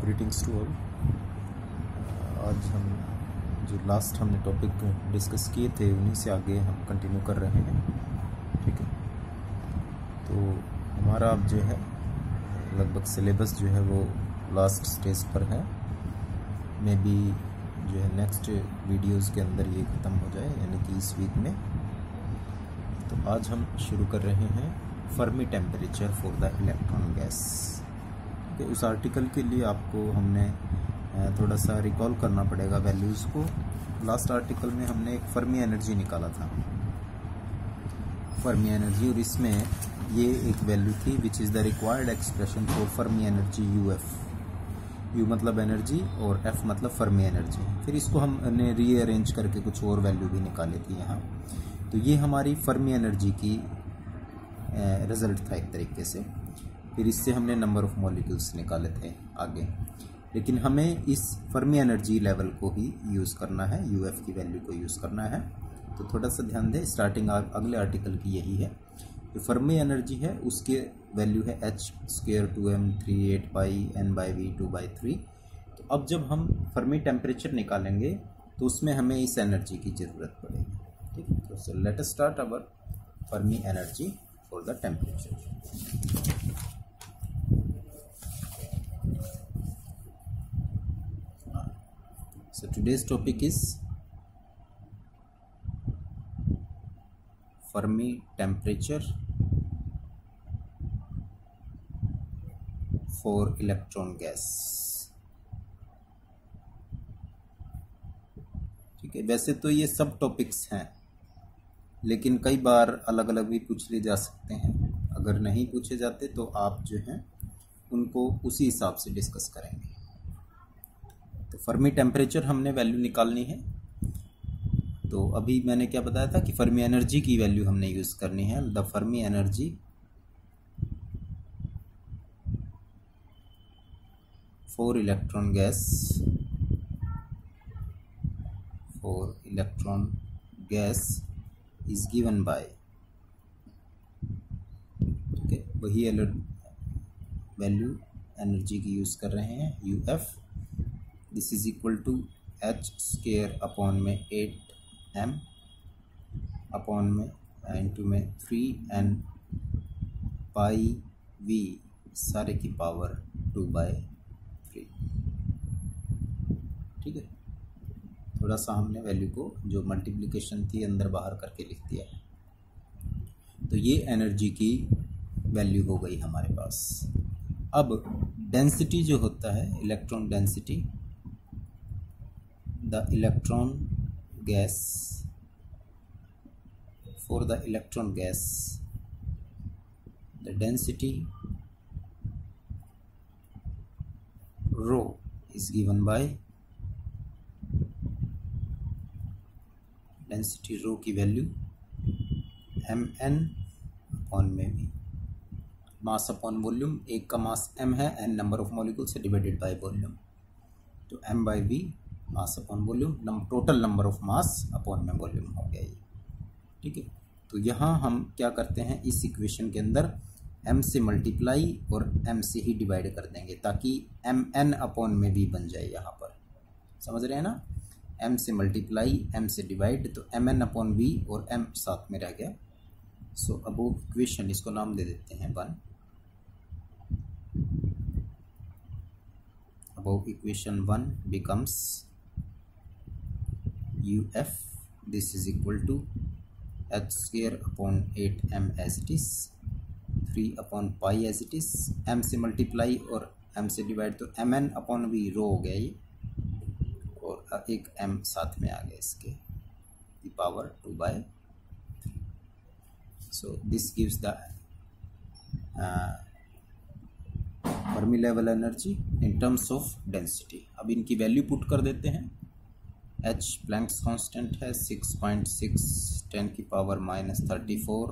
Greetings to all. आज हम जो लास्ट हमने टॉपिक डिस्कस किए थे उन्हीं से आगे हम कंटिन्यू कर रहे हैं। ठीक है, तो हमारा अब जो है लगभग सिलेबस जो है वो लास्ट स्टेज पर है। मे बी जो है नेक्स्ट वीडियोस के अंदर ये ख़त्म हो जाए, यानी कि इस वीक में। तो आज हम शुरू कर रहे हैं Fermi temperature for the electron gas. उस आर्टिकल के लिए आपको हमने थोड़ा सा रिकॉल करना पड़ेगा वैल्यूज़ को। लास्ट आर्टिकल में हमने एक फर्मी एनर्जी निकाला था, फर्मी एनर्जी, और इसमें ये एक वैल्यू थी which is the required expression for Fermi energy UF। U मतलब एनर्जी और F मतलब फर्मी एनर्जी। फिर इसको हमने रीअरेंज करके कुछ और वैल्यू भी निकाली थी यहाँ। तो ये हमारी फर्मी एनर्जी की रिजल्ट था एक तरीके से। फिर इससे हमने नंबर ऑफ मॉलिक्यूल्स निकाले थे आगे, लेकिन हमें इस फर्मी एनर्जी लेवल को ही यूज़ करना है, UF की वैल्यू को यूज़ करना है। तो थोड़ा सा ध्यान दें, स्टार्टिंग अगले आर्टिकल की यही है। जो फर्मी एनर्जी है उसके वैल्यू है h² 2m38 पाई n/v 2/3। तो अब जब हम फर्मी टेम्परेचर निकालेंगे तो उसमें हमें इस एनर्जी की ज़रूरत पड़ेगी। ठीक है, तो let us start our Fermi energy for the temperature. So today's topic is Fermi temperature for electron gas। ठीक है, वैसे तो ये सब टॉपिक्स हैं, लेकिन कई बार अलग अलग भी पूछ लिए जा सकते हैं। अगर नहीं पूछे जाते तो आप जो हैं उनको उसी हिसाब से डिस्कस करेंगे। तो फर्मी टेम्परेचर हमने वैल्यू निकालनी है। तो अभी मैंने क्या बताया था कि फर्मी एनर्जी की वैल्यू हमने यूज़ करनी है। The Fermi energy for electron gas, is given bye, ठीक है, वही वैल्यू एनर्जी की यूज़ कर रहे हैं UF। This is equal to h² upon में 8m अपॉन में इंटू में 3n पाई v सारे की पावर 2/3। ठीक है, थोड़ा सा हमने वैल्यू को जो मल्टीप्लिकेशन थी अंदर बाहर करके लिख दिया है। तो ये एनर्जी की वैल्यू हो गई हमारे पास। अब डेंसिटी जो होता है, electron density, the electron gas, for the electron gas the density rho is given by, density rho की वैल्यू mn अपॉन में भी मास अपॉन वॉल्यूम। एक का मास m है, n नंबर ऑफ मॉलिक्यूल से डिवाइडेड बाय वॉल्यूम, तो m/v mass upon volume, total number of mass upon में volume हो गया ये। ठीक है, तो यहाँ हम क्या करते हैं, इस इक्वेशन के अंदर m से मल्टीप्लाई और m से ही डिवाइड कर देंगे ताकि mn अपॉन में भी बन जाए। यहाँ पर समझ रहे हैं ना, m से मल्टीप्लाई m से डिवाइड, तो mn अपॉन v और m साथ में रह गया। सो अब वो इक्वेशन, इसको नाम दे देते हैं 1। अब equation 1 becomes UF, this is equal to h² upon 8m as it is, 3 upon pi as it is, m से मल्टीप्लाई और m से डिवाइड, तो mn अपॉन v रो हो गया ये, और एक m साथ में आ गया इसके, the power 2/3। so this gives the Fermi level energy in terms of density. अब इनकी वैल्यू पुट कर देते हैं। h प्लैंक्स कांस्टेंट है 6.6 10⁻⁻34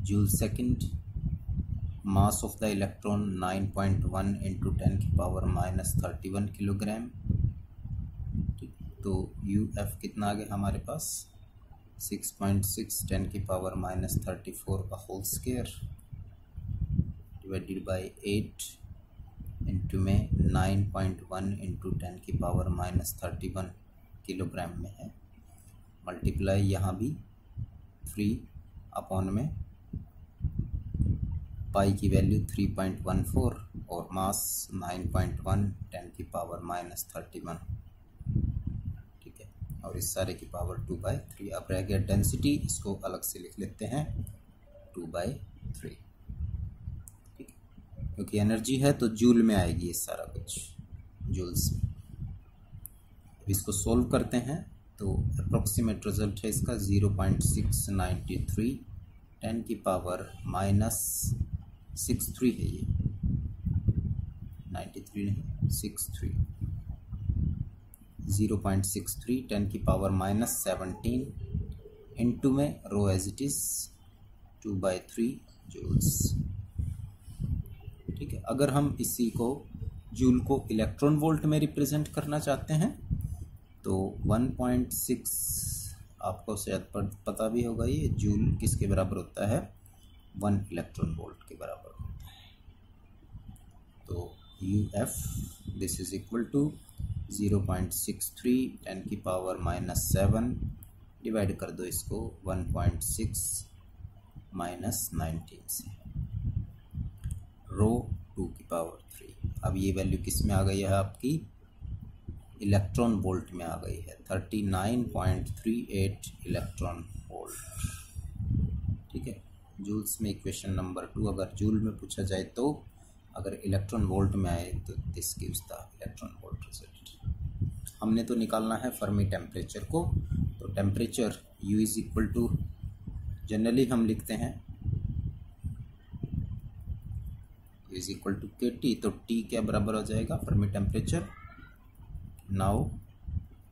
joule second. Mass of the electron 9.1 into 10⁻31 kilogram. तो UF कितना आ गया हमारे पास, 6.6 10⁻34 का whole square divided by 8 into में 9.1 इंटू 10 की पावर -31 किलोग्राम में है, मल्टीप्लाई यहाँ भी 3 अपॉन में पाई की वैल्यू 3.14 और मास 9.1 10 की पावर -31, ठीक है, और इस सारे की पावर 2/3। अब रह गया डेंसिटी, इसको अलग से लिख लेते हैं 2/3, ठीक है, क्योंकि एनर्जी है तो जूल में आएगी ये सारा कुछ, जूल्स में। इसको सोल्व करते हैं तो अप्रोक्सीमेट रिजल्ट है इसका 0.693 10 की पावर -63 है ये, 93 नहीं 63, 0.63 10 की पावर -17 इंटू में रो एज इट इज 2/3 जूल्स, ठीक है। अगर हम इसी को जूल को इलेक्ट्रॉन वोल्ट में रिप्रेजेंट करना चाहते हैं तो 1.6 आपको शायद पता भी होगा, ये जूल किसके बराबर होता है, 1 इलेक्ट्रॉन वोल्ट के बराबर होता है। तो UF this is equal to 0.63 10 की पावर -7, डिवाइड कर दो इसको 1.6 -19 से, रो 2 की पावर 3। अब ये वैल्यू किस में आ गई है आपकी, इलेक्ट्रॉन वोल्ट में आ गई है, 39.38 इलेक्ट्रॉन वोल्ट, ठीक है। जूल्स में इक्वेशन नंबर 2 अगर जूल में पूछा जाए तो, अगर इलेक्ट्रॉन वोल्ट में आए तो this gives the electron volt result. हमने तो निकालना है फर्मी टेम्परेचर को, तो temperature U is equal to, generally हम लिखते हैं U is equal to KT, तो T क्या बराबर हो जाएगा, Fermi temperature. Now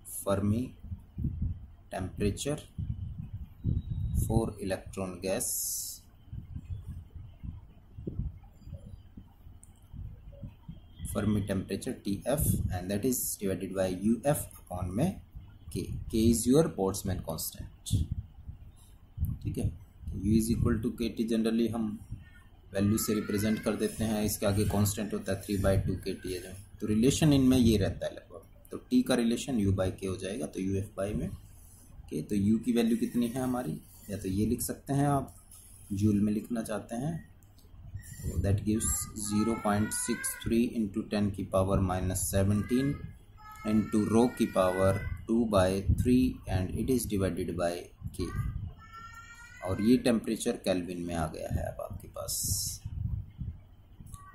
Fermi temperature for electron gas, Fermi temperature TF and that is divided by UF upon में K। K is your Boltzmann constant, ठीक है। U is equal to KT generally हम value से represent कर देते हैं, इसके आगे कांस्टेंट होता है 3/2 KT है, तो रिलेशन इनमें ये रहता है लगभग। तो T का रिलेशन U/K हो जाएगा, तो UF में K। तो U की वैल्यू कितनी है हमारी, या तो ये लिख सकते हैं आप, जूल में लिखना चाहते हैं तो दैट गिव्स 0.63 इंटू 10 की पावर -17 इंटू रो की power 2/3 and it is divided by K। और ये टेम्परेचर केल्विन में आ गया है अब आपके पास।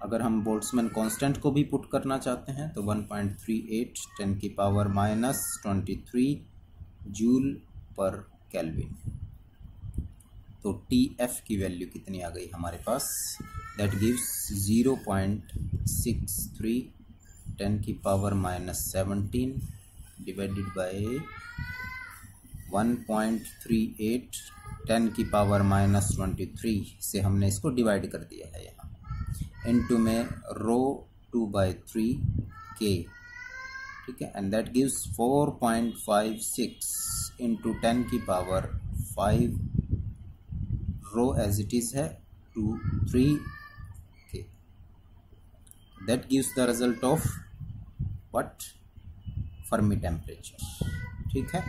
अगर हम बोल्ट्जमैन कांस्टेंट को भी पुट करना चाहते हैं तो 1.38 10 की पावर -23 जूल पर केल्विन। तो TF की वैल्यू कितनी आ गई हमारे पास, दैट गिव्स 0.63 10 की पावर -17 डिवाइडेड बाय 1.38 10 की पावर -23 से हमने इसको डिवाइड कर दिया है यहाँ, इनटू में रो 2/3 K, ठीक है, एंड दैट गिव्स 4.56 इंटू 10 की power 5, rho as it is है 3 K। That gives the result of what, Fermi temperature, ठीक है।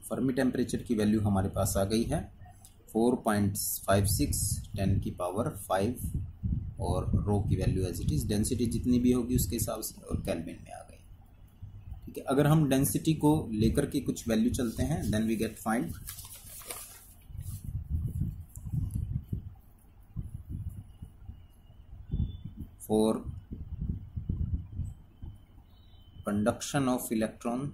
फर्मी टेम्परेचर की वैल्यू हमारे पास आ गई है 4.56 10 की पावर 5 और रो की value as it is, density जितनी भी होगी उसके हिसाब से, और केल्विन में आ गई, ठीक है। अगर हम डेंसिटी को लेकर के कुछ वैल्यू चलते हैं, then we get find for conduction of electron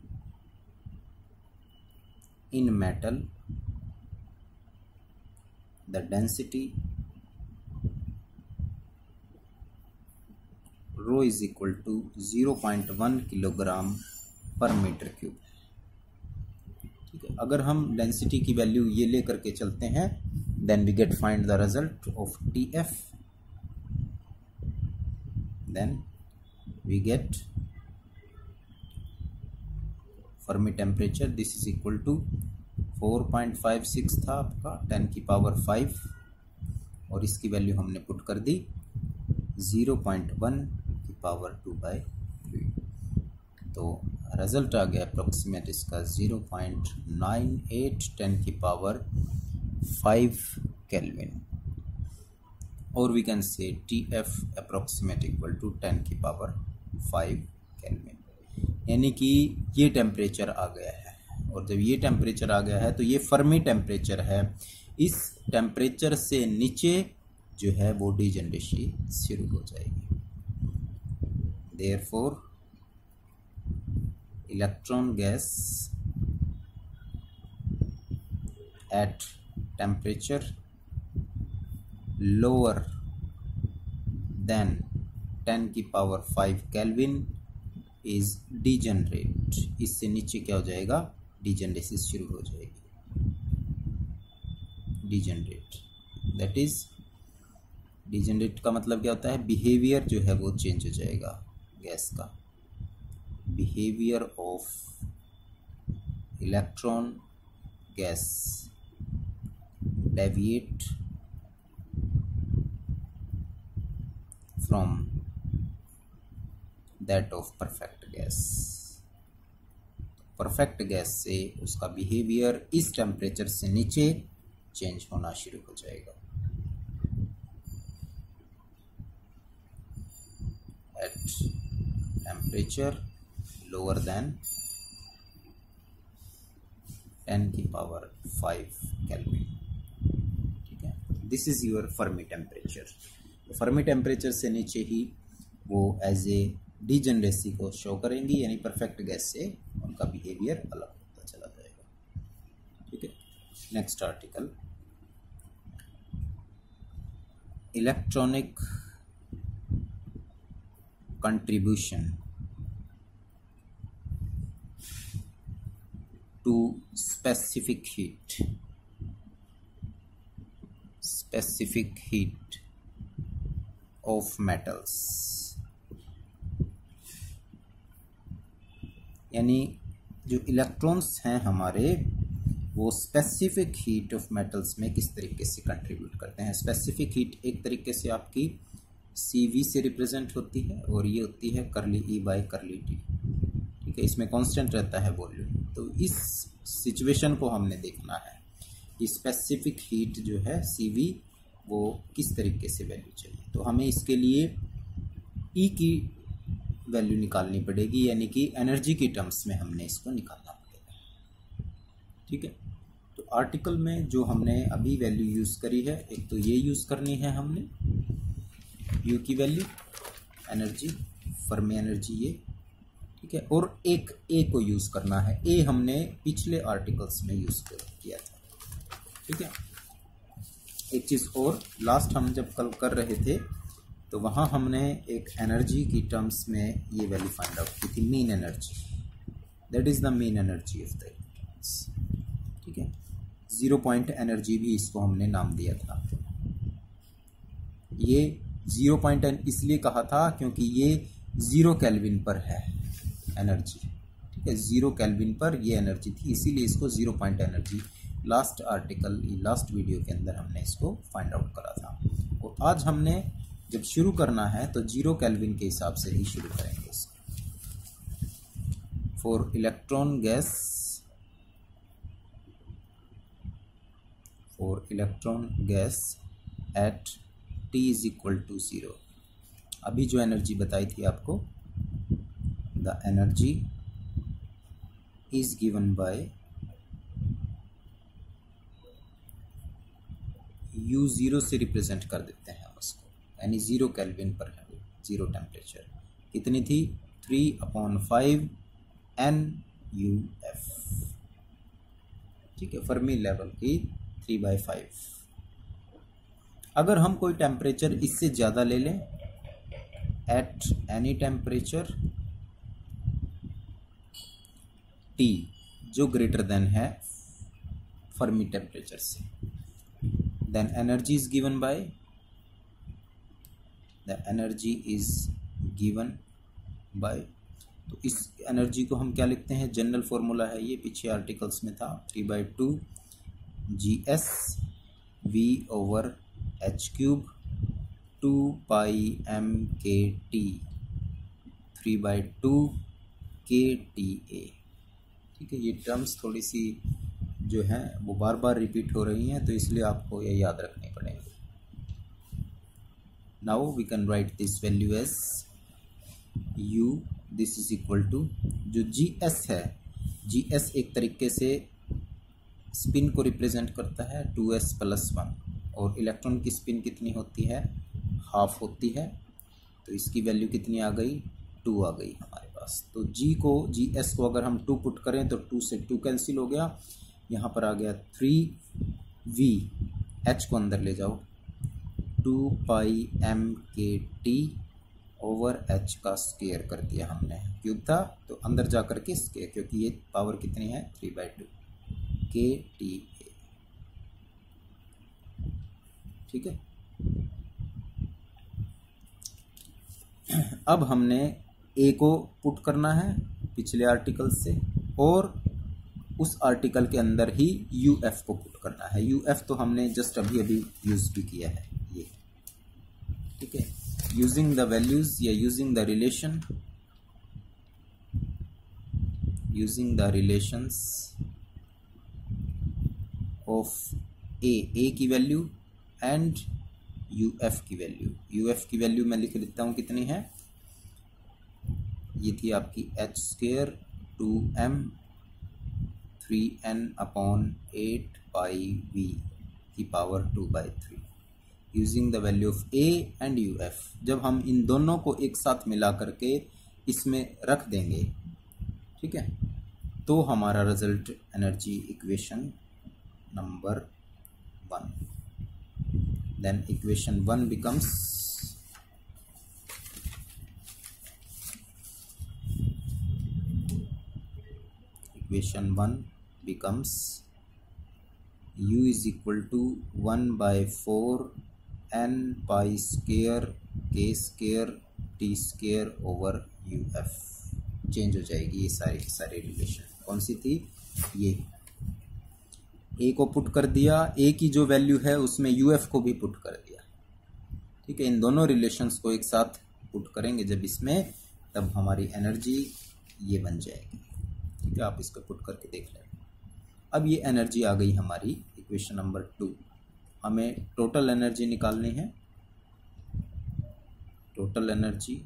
in metal, the density rho is equal to 0.1 kilogram per metre cube, ठीक है। अगर हम डेंसिटी की वैल्यू ये लेकर के चलते हैं, then we get find the result of TF, then we get Fermi temperature, this is equal to 4.56 था आपका 10 की पावर 5 और इसकी वैल्यू हमने पुट कर दी 0.1 पावर 2/3। तो रिजल्ट आ गया अप्रोक्सीमेट इसका 0.98 10 की पावर 5 केल्विन, और we can say TF approximate equal to 10 की पावर 5 केल्विन। यानी कि ये टेम्परेचर आ गया है, और जब ये टेम्परेचर आ गया है तो ये फर्मी टेम्परेचर है। इस टेम्परेचर से नीचे जो है वो डीजनरेसी शुरू हो जाएगी। Therefore electron gas at temperature lower than 10 की पावर 5 केल्विन इज डीजनरेट। इससे नीचे क्या हो जाएगा, डीजनरेसी शुरू हो जाएगी। डीजनरेट, दैट इज डीजनरेट का मतलब क्या होता है, बिहेवियर जो है वो चेंज हो जाएगा गैस का। Behaviour of electron gas deviate from that of perfect gas. Perfect gas से उसका बिहेवियर इस टेम्परेचर से नीचे चेंज होना शुरू हो जाएगा। एट टेम्परेचर लोअर देन 10 की पावर 5 केल्विन। ठीक है, this is your Fermi temperature. Fermi temperature से नीचे ही वो एज ए डीजनरेसी को शो करेंगी, यानी परफेक्ट गैस से उनका बिहेवियर अलग होता चला जाएगा। ठीक है, next article, electronic contribution to specific heat of metals. यानी जो इलेक्ट्रॉन्स हैं हमारे, वो स्पेसिफिक हीट ऑफ मेटल्स में किस तरीके से कंट्रीब्यूट करते हैं। स्पेसिफिक हीट एक तरीके से आपकी CV से रिप्रेजेंट होती है, और ये होती है curly E by curly T। ठीक है, इसमें कांस्टेंट रहता है वॉल्यूम। तो इस सिचुएशन को हमने देखना है कि स्पेसिफिक हीट जो है CV वो किस तरीके से वैल्यू चाहिए। तो हमें इसके लिए E की वैल्यू निकालनी पड़ेगी, यानी कि एनर्जी की टर्म्स में हमने इसको निकालना पड़ेगा। ठीक है, तो आर्टिकल में जो हमने अभी वैल्यू यूज़ करी है, एक तो ये यूज़ करनी है हमने U की वैल्यू, एनर्जी, फर्मी एनर्जी ये। ठीक है, और एक A को यूज़ करना है। A हमने पिछले आर्टिकल्स में यूज़ किया था। ठीक है, एक चीज़ और, लास्ट हम जब कल कर रहे थे तो वहाँ हमने एक एनर्जी की टर्म्स में ये वैल्यू फाइंड आउट की थी, mean energy. That is the mean energy of the electrons. ठीक है, 0 पॉइंट एनर्जी भी इसको हमने नाम दिया था। ये 0 पॉइंट इसलिए कहा था क्योंकि ये 0 केल्विन पर है एनर्जी। ठीक है, 0 केल्विन पर ये एनर्जी थी, इसीलिए इसको 0 point energy last article, last video के अंदर हमने इसको फाइंड आउट करा था। और आज हमने जब शुरू करना है तो 0 केल्विन के हिसाब से ही शुरू करेंगे इसको। For electron gas at T is equal to 0। अभी जो एनर्जी बताई थी आपको, the energy is given by U0 से रिप्रेजेंट कर देते हैं हम उसको, यानी 0 केल्विन पर है, 0 टेम्परेचर। कितनी थी, 3/5 NUF। ठीक है, फर्मी लेवल की 3/5। अगर हम कोई टेम्परेचर इससे ज़्यादा ले लें, एट एनी टेम्परेचर T जो ग्रेटर देन है फर्मी टेम्परेचर से, then energy is given by, the energy is given by. तो इस एनर्जी को हम क्या लिखते हैं, जनरल फॉर्मूला है ये, पीछे आर्टिकल्स में था, 3/2 GS V/H³ 2πm/kT 3/2 kTA। ठीक है, ये टर्म्स थोड़ी सी जो है वो बार बार रिपीट हो रही हैं, तो इसलिए आपको ये याद रखनी पड़ेगी। Now we can write this value as U, this is equal to जो GS है, GS एक तरीके से स्पिन को रिप्रेजेंट करता है 2s+1, और इलेक्ट्रॉन की स्पिन कितनी होती है, हाफ होती है, तो इसकी वैल्यू कितनी आ गई, 2 आ गई हमारे पास। तो GS को अगर हम 2 पुट करें तो 2 से 2 कैंसिल हो गया, यहाँ पर आ गया 3V, H को अंदर ले जाओ, 2πmkt ओवर H का स्क्वायर कर दिया हमने, क्यूब था तो अंदर जा कर के स्क्वायर, क्योंकि ये पावर कितनी है 3/2 kTA। ठीक है, अब हमने A को पुट करना है पिछले आर्टिकल से, और उस आर्टिकल के अंदर ही UF को पुट करना है। UF तो हमने जस्ट अभी यूज भी किया है ये। ठीक है, यूजिंग द वैल्यूज या using the relations of A की वैल्यू एंड UF की वैल्यू। UF की वैल्यू मैं लिख देता हूँ कितनी है, ये थी आपकी h² 2m 3n/8πv की power 2/3 using the value of A and UF। जब हम इन दोनों को एक साथ मिला करके इसमें रख देंगे, ठीक है, तो हमारा result energy equation number 1, then equation 1 becomes U is equal to 1/4 n pi square k square t square over UF। Change हो जाएगी ये सारी रिलेशन। कौन सी थी, ये A को पुट कर दिया, A की जो वैल्यू है उसमें UF को भी पुट कर दिया। ठीक है, इन दोनों रिलेशंस को एक साथ पुट करेंगे जब इसमें, तब हमारी एनर्जी ये बन जाएगी। ठीक है, आप इसको पुट करके देख लें। अब ये एनर्जी आ गई हमारी इक्वेशन नंबर 2। हमें टोटल एनर्जी निकालनी है। टोटल एनर्जी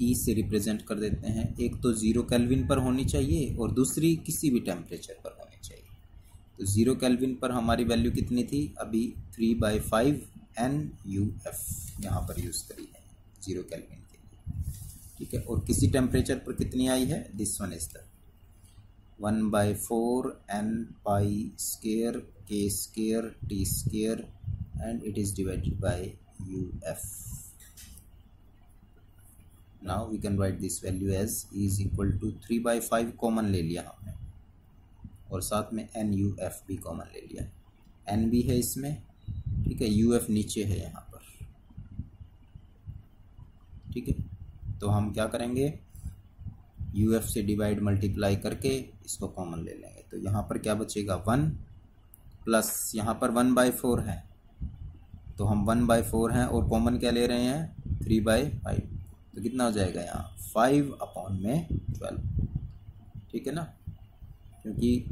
E से रिप्रेजेंट कर देते हैं। एक तो 0 केल्विन पर होनी चाहिए और दूसरी किसी भी टेम्परेचर पर होनी चाहिए। तो 0 केल्विन पर हमारी वैल्यू कितनी थी, अभी 3/5 NUF यहाँ पर यूज़ करी है 0 केल्विन के लिए। ठीक है, और किसी टेम्परेचर पर कितनी आई है, this one is the 1/4 n pi square k square t square and it is divided by UF। Now we can write this value as E is equal to 3/5 common ले लिया हमने, और साथ में NUF भी कॉमन ले लिया। N भी है इसमें, ठीक है, UF नीचे है यहाँ पर। ठीक है, तो हम क्या करेंगे, UF से डिवाइड मल्टीप्लाई करके इसको कॉमन ले लेंगे। तो यहाँ पर क्या बचेगा, 1 प्लस यहाँ पर 1/4 है, तो हम 1/4 हैं और कॉमन क्या ले रहे हैं 3/5, तो कितना हो जाएगा यहाँ 5/12। ठीक है ना, क्योंकि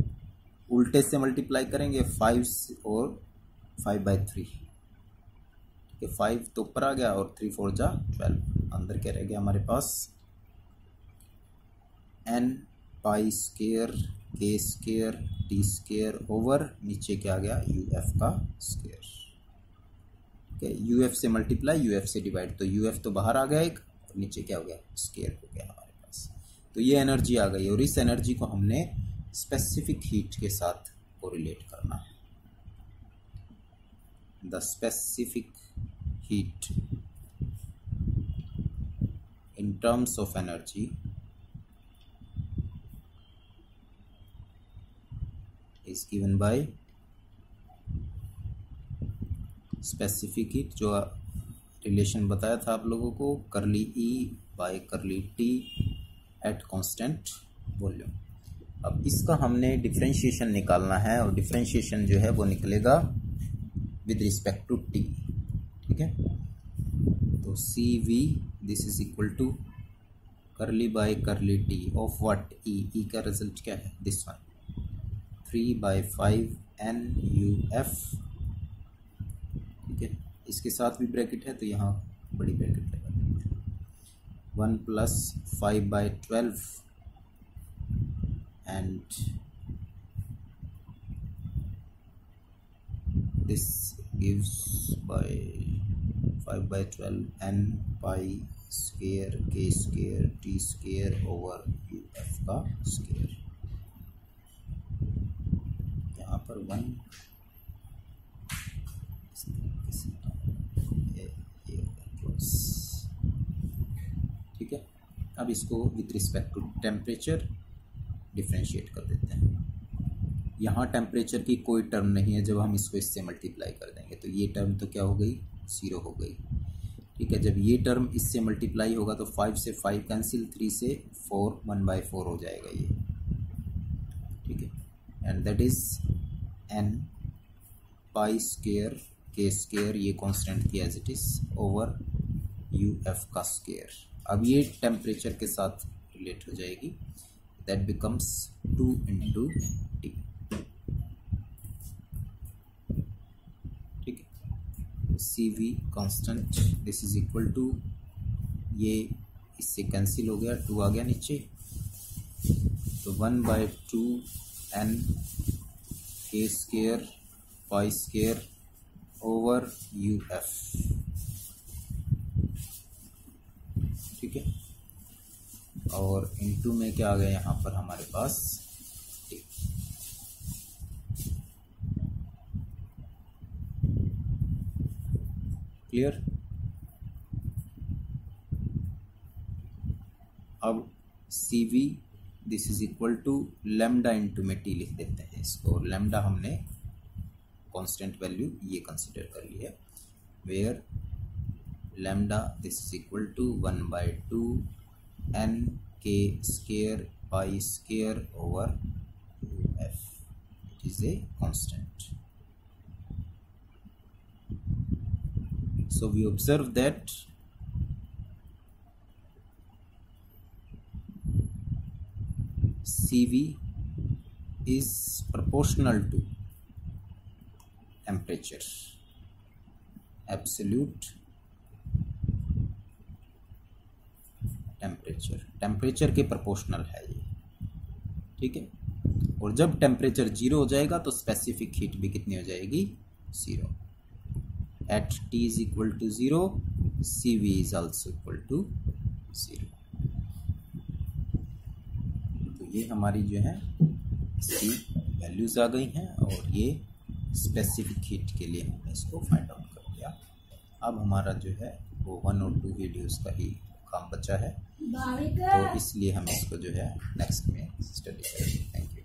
उल्टे से मल्टीप्लाई करेंगे 5 और 5/3। ठीक है, 5 तो ऊपर आ गया और 3 4 जा 12, अंदर क्या रह गया हमारे पास n pi square k square t square over नीचे क्या आ गया UF का स्क्वायर। ठीक है, UF से मल्टीप्लाई UF से डिवाइड, तो UF तो बाहर आ गया एक, और नीचे क्या हो गया स्क्वायर हो गया हमारे पास। तो ये एनर्जी आ गई, और इस एनर्जी को हमने स्पेसिफिक हीट के साथ कोरिलेट करना है। The specific heat in terms of energy is given by specific heat, जो रिलेशन बताया था आप लोगों को, करली E by करली T एट कांस्टेंट वॉल्यूम। अब इसका हमने डिफरेंशिएशन निकालना है, और डिफरेंशिएशन जो है वो निकलेगा विद रिस्पेक्ट टू T। ठीक है, तो So CV, this is equal to curly by curly t of what? E का रिजल्ट क्या है? This one, 3/5 NUF. ठीक है, इसके साथ भी ब्रैकेट है तो यहाँ बड़ी ब्रैकेट लगा देंगे. 1 + 5/12 and this gives by 5/12 n pi square k square t square over uf का स्क्वायर. यहाँ पर 1 ठीक है. अब इसको with respect to temperature differentiate कर देते हैं. यहाँ टेम्परेचर की कोई टर्म नहीं है. जब हम इसको इससे मल्टीप्लाई कर देंगे तो ये टर्म तो क्या हो गई? 0 हो गई. ठीक है, जब ये टर्म इससे मल्टीप्लाई होगा तो 5 से 5 कैंसिल, 3 से 4, 1/4 हो जाएगा ये. ठीक है, and that is n pi square के स्क्वायर, ये कांस्टेंट थी as it is, over uf का स्क्वायर. अब ये टेम्परेचर के साथ रिलेट हो जाएगी. That becomes 2 × T. ठीक है, CV constant, this is equal to, ये इससे कैंसिल हो गया, 2 आ गया नीचे, तो 1/2 n k square pi square over uf. ठीक है, और इनटू में क्या आ गया यहाँ पर हमारे पास? क्लियर. अब CV, this is equal to lambda into में T लिख देते हैं इसको. लैम्डा हमने कांस्टेंट वैल्यू ये कंसिडर कर ली है, where lambda this is equal to 1/2 n k square pi square over uf. It is a constant. So we observe that CV is proportional to temperature, absolute temperature के proportional है ये. ठीक है, और जब टेम्परेचर 0 हो जाएगा तो स्पेसिफिक हीट भी कितनी हो जाएगी? 0. At T is equal to 0, CV is also equal to 0. तो ये हमारी जो है इसकी वैल्यूज आ गई हैं, और ये स्पेसिफिक हीट के लिए हमने इसको फाइंड आउट कर लिया. अब हमारा जो है वो 1 और 2 वीडियोस का ही काम बचा है, तो इसलिए हम इसको जो है नेक्स्ट में स्टडी करेंगे. Thank you.